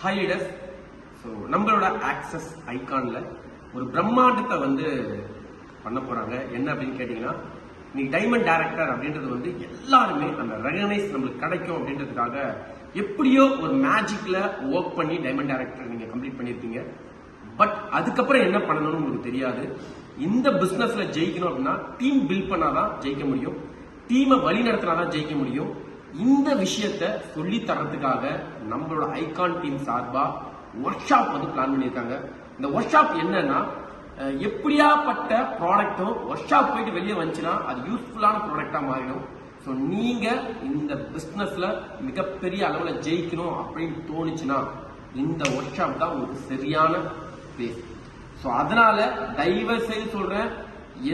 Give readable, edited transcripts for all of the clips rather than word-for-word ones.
Hi leaders. So நம்மளோட access ஐகான்ல ஒரு பிரம்மாண்டத்தை பண்ண போறாங்க. என்ன அப்படின்னு கேட்டீங்கன்னா, இன்னைக்கு டைமண்ட் டைரக்டர் அப்படின்றது எல்லாருமே அந்த ரெகனைஸ் நம்மளுக்கு கிடைக்கும் அப்படின்றதுக்காக எப்படியோ ஒரு மேஜிக்ல ஒர்க் பண்ணி டைமண்ட் டைரக்டர் நீங்க கம்ப்ளீட் பண்ணிருக்கீங்க. பட் அதுக்கப்புறம் என்ன பண்ணணும்னு உங்களுக்கு தெரியாது. இந்த பிசினஸ்ல ஜெயிக்கணும் அப்படின்னா டீம் பில்ட் பண்ணாதான் ஜெயிக்க முடியும், டீமை வழி நடத்தினாதான் ஜெயிக்க முடியும். இந்த விஷயத்த சொல்லி தரதுக்காக நம்மளோட ஐகான் டீம் சார்பா ஒர்க் ஷாப் பிளான் பண்ணியிருக்காங்க. இந்த ஒர்க் ஷாப் என்னன்னா, எப்படியாப்பட்ட ப்ராடக்டும் ஒர்க் ஷாப் போயிட்டு வெளியே வந்துச்சுன்னா அது யூஸ்ஃபுல்லான ப்ராடக்டா மாறிடும். ஸோ நீங்க இந்த பிசினஸ்ல மிகப்பெரிய அளவில் ஜெயிக்கணும் அப்படின்னு தோணுச்சுன்னா இந்த ஒர்க் ஷாப் தான் உங்களுக்கு சரியான பிளேஸ். ஸோ அதனால தயவு செய்து சொல்றேன்,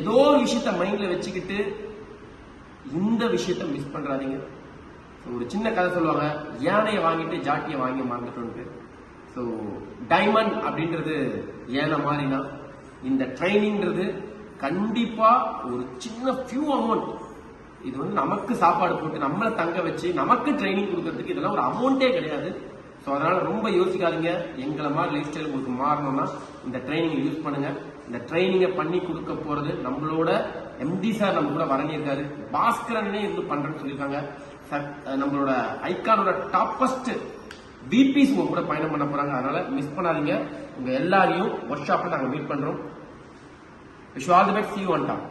ஏதோ ஒரு விஷயத்த மைண்ட்ல வச்சுக்கிட்டு இந்த விஷயத்த மிஸ் பண்றாதீங்க. ஒரு சின்ன கதை சொல்லுவாங்க, யானையை வாங்கிட்டு ஜாட்டியை வாங்கி மறந்துட்டு. ஸோ டைமண்ட் அப்படின்றது ஏனை மாதிரினா, இந்த ட்ரைனிங்கிறது கண்டிப்பா ஒரு சின்ன ஃபியூ அமௌண்ட். இது நமக்கு சாப்பாடு போட்டு நம்மளை தங்க வச்சு நமக்கு ட்ரைனிங் கொடுக்கறதுக்கு இதெல்லாம் ஒரு அமௌண்ட்டே கிடையாது. ஸோ அதனால ரொம்ப யோசிக்காதீங்க. எங்களை மாதிரி லைஃப் ஸ்டைல் உங்களுக்கு மாறணும்னா இந்த ட்ரைனிங் யூஸ் பண்ணுங்க. இந்த ட்ரைனிங்கை பண்ணி கொடுக்க போறது நம்மளோட எம்டி சார் நம்ம கூட வரணியிருக்காரு. பாஸ்கரனே பண்றேன்னு சொல்லியிருக்காங்க. நம்மளோட ஐகானோட டாப்பஸ்ட் பிபிஸ் உங்க கூட பயணம் பண்ண போறாங்க. அதனால மிஸ் பண்ணாதீங்க. உங்க எல்லாரையும் ஒர்க் ஷாப்ல நாங்க மீட் பண்றோம். Wish you all the best. see you on top.